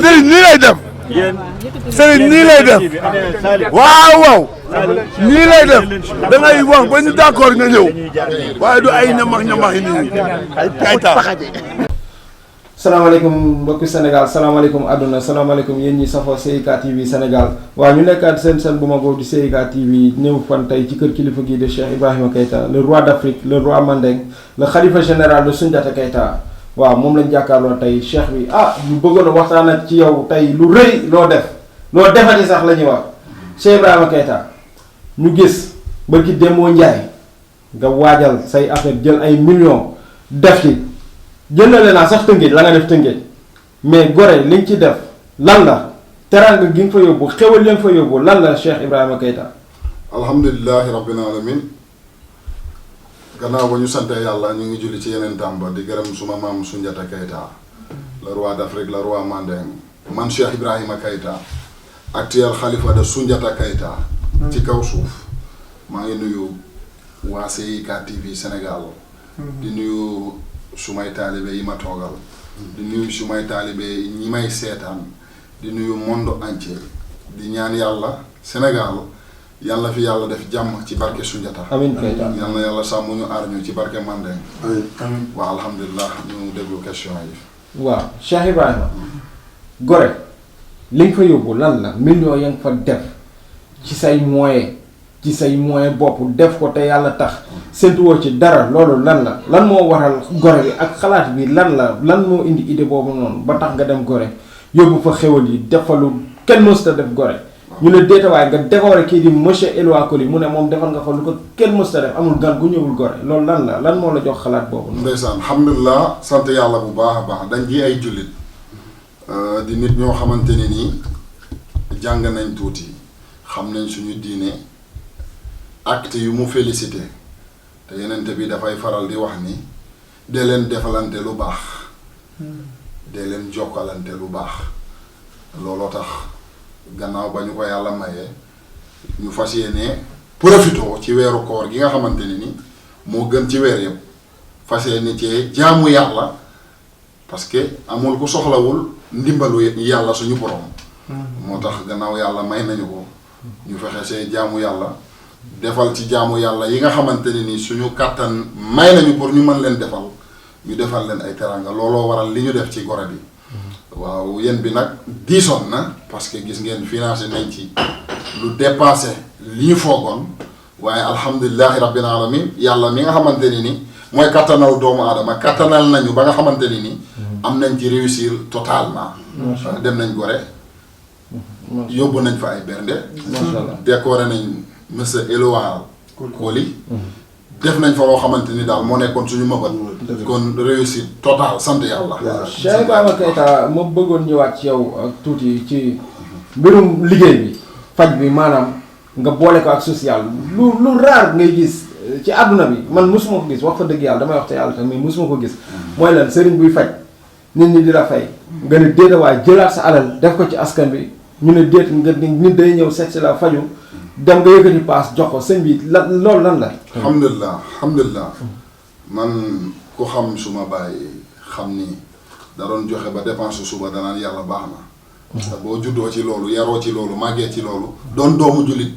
Serigne nii lay def. Serigne nii lay def. waaw. nii lay def da ngay wax ba ñu d'accord nga ñëw waaye du ay ñamax yi nii ay Keita. salaamaaleykum mbokki Sénégal salaamaaleykum àdduna salaamaaleykum yéen ñi safoo CIK TV Sénégal waaw ñu nekkaat seen bu ma boobu di CIK TV ñëw fan tey ci kër kilifa gi de Cheikh Ibrahima Keita le roi d'Afrique le roi Mandeng le khalifa général de Soundiata Keita waaw moom lañ jàkkaarloo tey Cheikh bi ñu bëggoon a waxtaan ak ci yow tey lu rëy loo defati sax la ñuy wax Cheikh Ibrahima Keita ñu gis barki Demba Ndiaye nga waajal say affaire jël ay millions def ci jëndale naa sax Tëngéej la nga def Tëngéej mais Gorée li nga ci def lan la teraanga gi nga fa yóbbu xewal li nga fa yóbbu lan la Cheikh Ibrahima Keita. alhamdulilahi rabbil alamin gannaaw ba ñu sante yàlla ñu ngi julli ci yeneen tàmba di gërëm suma maam Soundiata Keita le roi d'Afrique le roi Mandeng man Cheikh Ibrahima Keita actuel xalifa de Soundiata Keita ci kaw suuf maa ngi nuyu waa CIK TV Sénégal di nuyu sumay taalibe yi ma toogal di nuyu sumay taalibe ñi may seetaan di nuyu monde entier di ñaan yàlla Sénégal yàlla fi yàlla def jàmm ci barke Soundiata amiin Keita yàlla yàlla sàmm ñu aar ñu ci barke Mandeng amiin waaw alhamdulilah ñu déglu question yi waaw Cheikh Ibrahima Gorée li nga fa yóbbu lan la millions ya nga fa def ci say moyen bopp def ko te yàlla tax séntuwoo ci dara loolu lan moo waral Gorée bi ak xalaat bi lan moo indi idée boobu noonu ba tax nga dem Gorée yóbbu fa xewal yi defalu kenn mësta def Gorée ñu ne déetawaay nga décoré kii di monsieur Eloi Coly mu ne moom defal nga fa lu ko kenn mësta def amul gan gu ñëwul Gorée loolu lan moo la jox xalaat boobu noonu. ndeysaan alhamdulilah sant yàlla bu baax a baax dañ ji ay jullit di nit ñoo xamante ni nii jàng nañ tuuti xam nañ suñu diine acte yu mu félicité te yenente bi dafay faral di wax ni dee leen defalante lu baax dee leen jokkalante lu baax looloo tax gannaaw ba ñu ko yàlla mayee ñu fas yéene profitoo ci weeru koor gi nga xamante ni moo gën ci weer yëpp fas yéene ci jaamu yàlla parce que amul ku soxlawul ndimbalu yàlla suñu borom moo tax gannaaw yàlla may nañu ko ñu fexe see jaamu yàlla defal ci jaamu yàlla yi nga xamante ni suñu kàttan may nañu pour ñu mën leen defal ñu defal leen ay teranga looloo waral li ñu def ci Gorée bi waaw yéen bi nag diisoon na parce que gis ngeen financé nañ ci lu dépassé li ñu foogoon waaye alhamdulilahi rabbil alamin yàlla mi nga xamante ni mooy kattanal doomu aadama kattanal nañu ba nga xamante ni am nañ ci réussir totalement dem nañ Gorée yóbbu nañ fa ay bernde décoré nañ monsieur Eloi Coly def nañ fa loo xamante ni daal moo nekkoon suñu mëbët kon réussite total sant yàlla. Cheikh Ibrahima Keita ma bëggoon ñëwaat ci yow ak tuuti ci mbirum liggéey bi faj bi maanaam nga boole ko ak social lu raar ngay gis ci àdduna bi man mosuma ko gis wax fa dëgg yàlla damay wax te yàlla tamit mosuma ko gis mooy lan sëriñ buy faj nit ñi di la fay nga ne déeta waaye jëlaat sa alal def ko ci askan bi ñu ne déet nga nit day ñëw seet si la faju dem nga yëkkati paas jox ko sëñ bi loolu lan la. alhamdulilah man ku xam suma bàyyi xam ni da doon joxe ba dépense suba danaan yàlla baax na. te boo juddoo ci loolu yaroo ci loolu màggee ci loolu. doon doomu jullit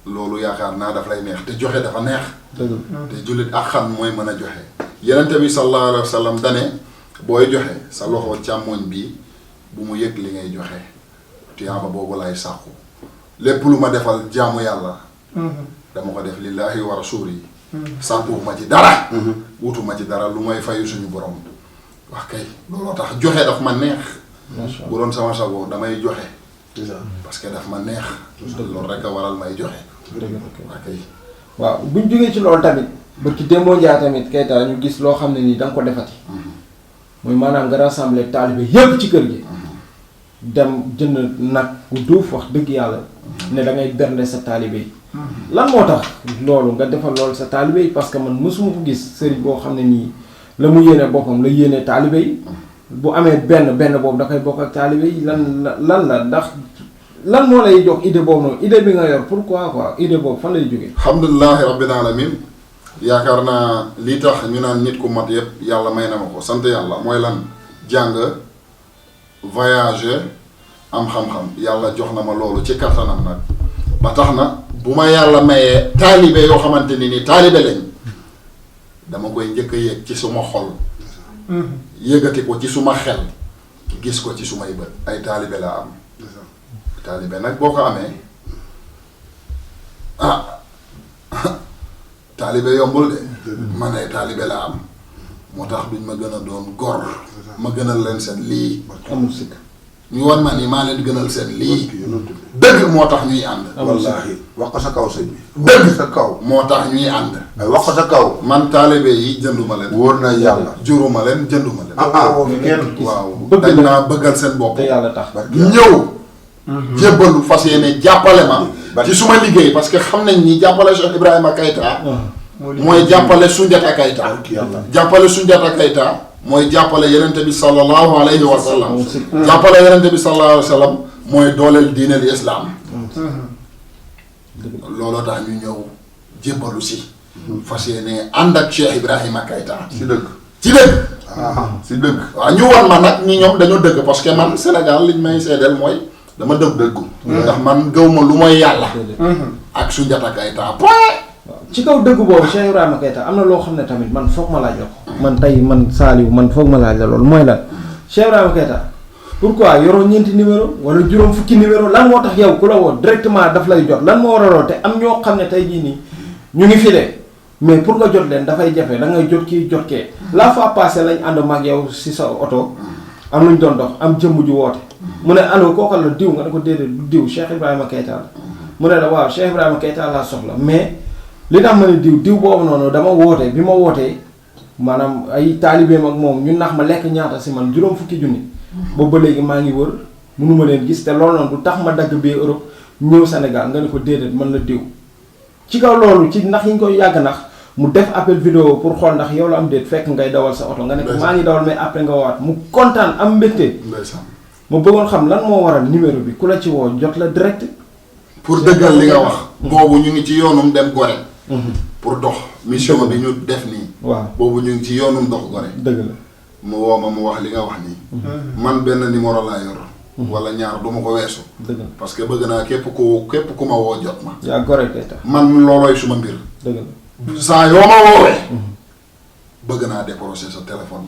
loolu yaakaar naa daf lay neex te joxe dafa neex. te jullit ak xam mooy mën a joxe. yenente bi sallallahu alayhi wa sallam dane booy joxe sa loxo càmmoñ bi bu mu yëg li ngay joxe tuyaaba boobu lay sàkku. lépp lu ma defal jaamu yàlla dama ko def lillahi wa rasuli sàntuwuma ci dara wutuma ci dara lu may fayu suñu borom wax kay looloo tax joxe daf ma neex bu doon sama sago damay joxe parce que daf ma neex loolu rek a waral may joxe wax kay waaw buñ jógee ci loolu tamit barki Demba Ndiaye tamit Keita ñu gis loo xam ne nii da nga ko defati mooy maanaam nga rassembler taalibe yépp ci kër gi dem jënd nag bu duuf wax dëgg yàlla ne da ngay bernde sa taalibe yi lan moo tax loolu nga defal loolu sa taalibe yi parce que man mësuma ko gis sëriñ boo xam ne nii la mu yéene boppam la yéene taalibe yi bu amee benn boobu da koy bokk ak taalibe yi lan la ndax lan moo lay jox idée boobu noonu idée bi nga yor pourquoi quoi idée boobu fan lay jógee. alhamdulilahi rabbil alamin yaakaar naa lii tax ñu naan nit ku mat yëpp yàlla may na ma ko sant yàlla mooy lan jàng voyager am xam-xam yàlla jox na ma loolu ci kattanam nag ba tax na bu ma yàlla mayee taalibe yoo xamante ni taalibe lañ dama koy njëkk a yëg ci suma xol yëgati ko ci suma xel gis ko ci sumay bët ay taalibe laa am taalibe nag boo ko amee taalibe yombul de man ay taalibe laa am moo tax duñ ma gën a doon gor ma gënal leen seen lii amul sikk ñu wan ma ni maa leen gënal seen lii dëgg moo tax ñuy ànd wallaahi wax ko sa kaw sëñ bi dëgg sa kaw moo tax ñuy ànd ay wax ko sa kaw man taalibe yi jënduma leen wóor na yàlla juruma leen jënduma leen waaw dañ naa bëggal seen bopp te yàlla tax ñëw jébbalu fas yéene jàppale ma ci suma liggéey parce que xam nañ ni jàppale Cheikh Ibrahima Keita mooy jàppale Soundiata Keita jàppale Soundiata Keita mooy jàppale yenente bi sallallahu alayhi wa sallam jàppale yenente bi sallallahu alayhi wa sallam mooy dooleel diineel islam looloo tax ñu ñëw jébbalu si fas yéene ànd ak Cheikh Ibrahima Keita si dëgg ci dëgg si dëgg waaw ñu wan ma nag ñi ñoom dañoo dëgg parce que man Sénégal liñ may seedeel mooy dama dëggu ndax man gëw ma lu mooy yàlla ak Soundiata Keita ci kaw dëgg boobu Cheikh Ibrahima Keita am na loo xam ne tamit man foog ma laaj la ko man tey man Saliou man foog ma laaj la loolu mooy lan Cheikh Ibrahima Keita pourquoi yoroo ñeenti numéro wala juróom fukki numéro lan moo tax yow ku la woo directement daf lay jot lan moo waraloo te am ñoo xam ne tey jii nii ñu ngi fi de mais pour nga jot leen dafay jafe da ngay jot kii jot kee la fois passée lañ ànd mag yow si sa oto am luñ doon dox am jëmm ju woote mu ne allo kooku la diw nga ne ko déedéet du diw Cheikh Ibrahima Keita la mu ne la waaw Cheikh Ibrahima Keita laa soxla mais li tax ma ne diw boobu noonu dama woote bi ma wootee maanaam ay taalibeem ak moom ñu nax ma lekk ñaata si man juróom fukki junni boobu ba léegi maa ngi wër mënuma leen gis te loolu noonu du tax ma dagg bee Europe ñëw Sénégal nga ne ko déedéet man la diw ci kaw loolu ci ndax yi ñu koy yàgg nax mu def appel vidéo pour xool ndax yow la am déet fekk ngay dawal sa oto nga ne ko maa ngi dawal mais après nga waat mu kontaan am mbégte mu bëggoon xam lan moo waral numéro bi ku la ci woo jot la direct pour dëggal li nga wax boobu ñu ngi ci yoonum dem Gorée pour dox mission bi ñu def nii waaw boobu ñu ngi ci yoonum dox Gorée dëgg la mu woo ma mu wax li nga wax nii man benn numéro laa yor wala ñaar du ma ko weesu dëgg la parce que bëgg naa képp ku ma woo jot ma yaa Gorée Keita man loolooy suma mbir dëgg la saa yoo ma woowee bëgg naa décrocher sa téléphone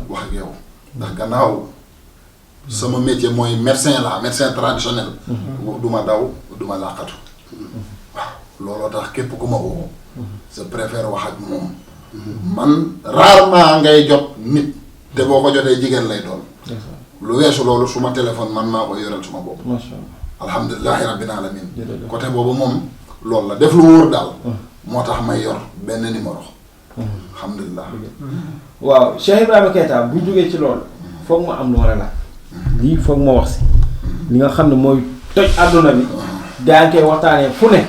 wax ak yow ndax gannaaw sama métier mooy médecin traditionnel du ma daw du ma làqatu waaw looloo tax képp ku ma woo je préfère wax ak moom man rarement ngay jot nit te boo ko jotee jigéen lay doon lu weesu loolu suma téléphone man maa koy yoral suma bopp macha allah alhamdulilahi rabbil alamin côté boobu moom loolu la def lu wóor daal moo tax may yor benn numéro alhamdulilah waaw Cheikh Ibrahima Keita bu jógee ci loolu foog ma am lu ma la laaj lii foog ma wax si li nga xam ne mooy toj àdduna bi gaa ngi koy waxtaanee fu ne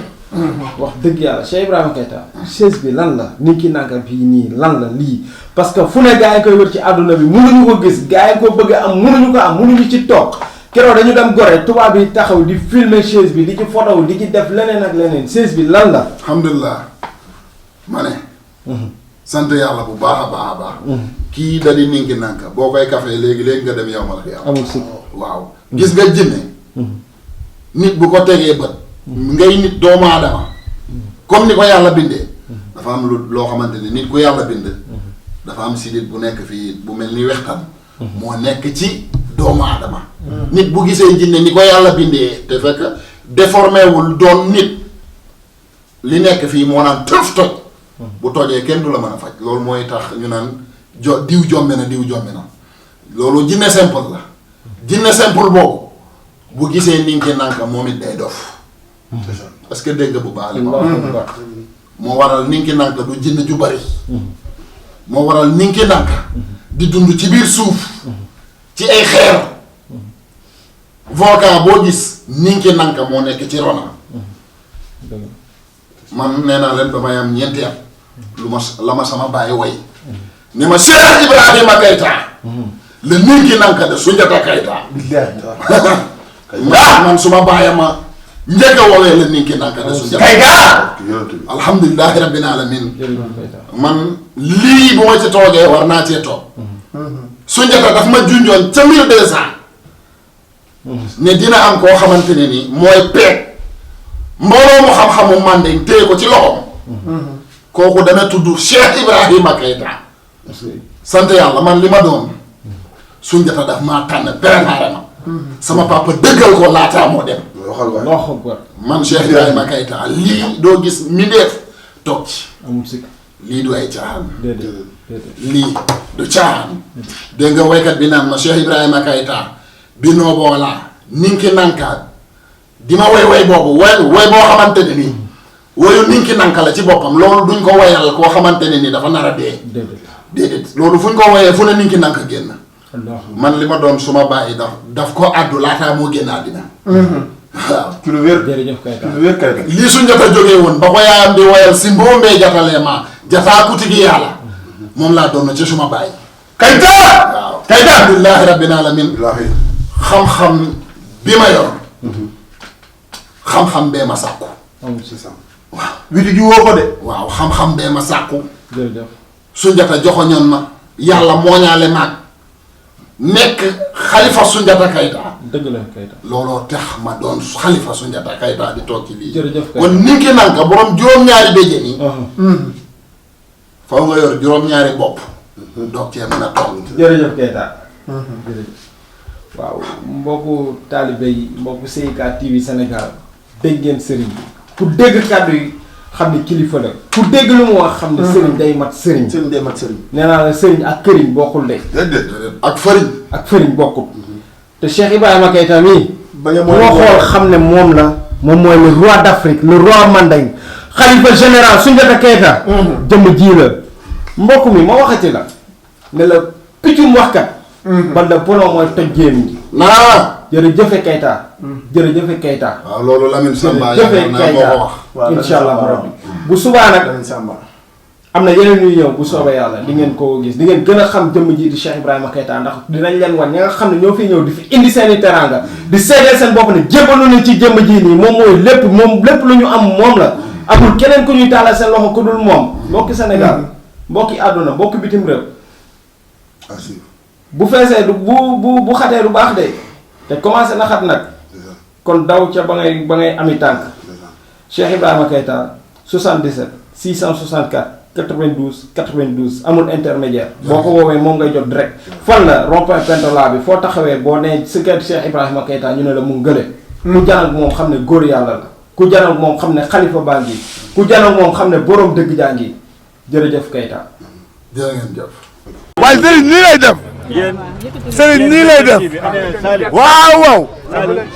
wax dëgg yàlla Cheikh Ibrahima Keita chaise bi lan la ni ki nanka bii nii lan la lii parce que fu ne gaa ngi koy wër ci àdduna bi mënuñu ko gis gaa ngi ko bëgg a am mënuñu ko am mënuñu ci toog keroog dañu dem Gorée tubaab bi taxaw di filmer chaise bi di ci photo di ci def leneen ak leneen chaise bi lan la alhamdulilah ma ne sant yàlla bu baax a baax a baax kii da di ninki nanka boo koy café léegi nga dem yow ma la fi am amul si waaw gis nga jinne nit bu ko tegee bët ngay nit doomu aadama comme ni ko yàlla bindee dafa am loo xamante ni nit ku yàlla bind dafa am sidit bu nekk fii bu mel ni wextaan moo nekk ci doomu aadama nit bu gisee jinne ni ko yàlla bindee te fekk déformé wul doon nit li nekk fii moo naan tëf toj bu tojee kenn du la mën a faj loolu mooy tax ñu naan diw jombe na loolu jinne simple la jinne simple boobu bu gisee ninki nanka moom it day dof parce que dégg bu baax li ma wax moo waral ninki nanka du jinne ju bari moo waral ninki nanka di dund ci biir suuf ci ay xeer volcan boo gis ninki nanka moo nekk ci ronam man nee naa leen ba may am ñeenti at la ma sama bàyyi way ni ma Cheikh Ibrahima Keita le ninki nanka de Soundiata Keita man suma bàyyi ma njëkk a woowee la ninki nanka de Soundiata Keita alhamdulilahi rabbil alamin man lii bu ma ci toogee war naa cee toog Soundiata daf ma junjoon ca 1200 ne dina am koo xamante ne ni mooy peeg mbooloo mu xam-xamu Mandeng téye ko ci loxoom. kooku dana tudd Cheikh Ibrahima Keita. sant yàlla man li ma doon Soundiata daf maa tànn préparé ma. sama papa dëggal ko laataa moo dem. waxal waay man Cheikh Ibrahima Keita lii doo gis mindeef toog ci. amul sikk lii du ay caaxaan. déedéet lii du caaxaan. dégg nga waykat bi naan ma Cheikh Ibrahima Keita bi noo boolaa ninki nankaat di ma way boobu way boo xamante ne nii wayu ninki nanka la ci boppam loolu duñ ko wayal koo xamante ne nii dafa nar a dee. déedéet loolu fuñ ko wayee fu ne ninki nanka génn. man li ma doon su ma bàyyi daf ko àddu laataa moo génn àddina. waaw ci lu wér. jërëjëf Keita ci lu wér Keita. lii Soundiata jógee woon ba ko yaayam di wayal si mboombee jatalee ma jataa kuti gi yàlla moom laa doon na ci suma bàyyi. Keita. waaw Keita alhamdulilahi rabbil alamin. wallaahi. xam-xam bi ma yor. xam-xam bee ma sàkku. amul sikk waaw witi ji woo ko de. waaw xam-xam bee ma sàkku. jërëjëf Soundiata joxoñoon ma yàlla mooñaale maag nekk xalifa Soundiata Keita. dëgg la Keita looloo tax ma doon xalifa Soundiata Keita di toog ci lii. jërëjëf Keita kon ninki nanka borom juróom-ñaari béjjén yi. faw nga yor juróom-ñaari bopp. doog cee mën a toog. jërëjëf Keita jërëjëf waaw mbokku taalibe yi mbokku CIK TV Sénégal dégg ngeen sëriñ bi ku dégg kàddu yi xam ne kilifa la ku dégg lu mu wax xam ne sëriñ day mat sëriñ sëriñ day mat sëriñ. nee naa la sëriñ ak këriñ bokkul de déedéet. ak fariñ. ak fëriñ bokkul te Cheikh Ibrahima Keita mii bañ a bu ma xool xam ne moom la moom mooy le roi d'Afrique le roi Mandeng xalifa général Soundiata Keita jëmm ji la mbokk mi ma waxati la ne la piccum waxkat ba la bono mooy toj géem gi naa. jërëjëfe Keita jërëjëfe Keita waaw loolu Lamine Samba jërëjëfe yaakaar naa moo ko Keita wax. waaw insha allah rabbi bu subaa nag Lamine Samba. am na yeneen ñuy ñëw bu soobee yàlla di ngeen ko gis di ngeen gën a xam jëmm ji di Cheikh Ibrahima Keita ndax dinañ leen wan ñi nga xam ne ñoo fi ñëw di fi indi seeni teraanga di seedeel seen bopp ne jébbalu nañ ci jëmm ji nii moom mooy lépp lu ñu am moom la amul keneen ku ñuy tàllal seen loxo ku dul moom mbokki Sénégal mbokki àdduna mbokki bitim réew assuré. bu feesee du bu xatee du baax de te commencé na xat nag kon daw ca ba ngay ami tànk Cheikh Ibrahima Keita 77 664 92 92 amul intermédiaire boo ko woowee moom ngay jot direct fan la rond-point Pentola bi foo taxawee boo nee si kër Cheikh Ibrahima Keita ñu ne la mu gële ku janal moom xam ne góor yàlla la ku janal moom xam ne xalifa baa ngi ku janal moom xam ne boroom dëgg jaa ngi jërëjëf Keita jërë ngeen jëf. waaye sëriñ nii lay def. sëriñ nii lay def. waaw.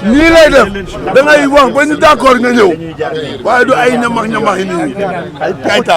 nii lay def da ngay wax ba ñu d'accord nga ñëw waaye du ay ñamax yi nii ay Keita.